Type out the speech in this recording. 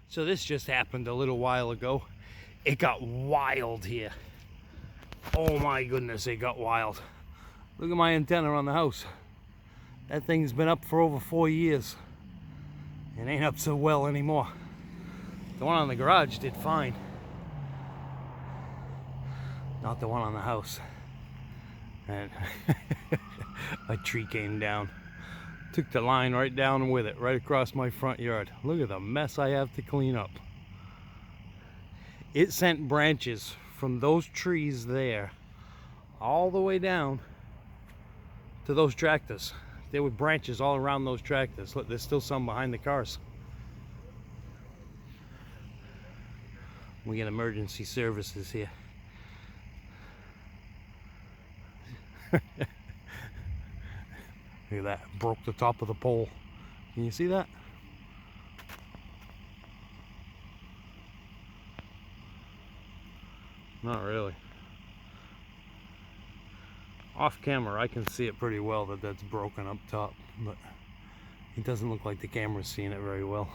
So this just happened a little while ago. It got wild here. Oh my goodness, it got wild. Look at my antenna on the house. That thing's been up for over 4 years. It ain't up so well anymore. The one on the garage did fine. Not the one on the house. And a tree came down. Took the line right down with it, right across my front yard. Look at the mess I have to clean up. It sent branches from those trees there all the way down to those tractors. There were branches all around those tractors. Look, there's still some behind the cars. We get emergency services here. Look at that, broke the top of the pole. Can you see that? Not really. Off camera I can see it pretty well that that's broken up top, but it doesn't look like the camera's seeing it very well.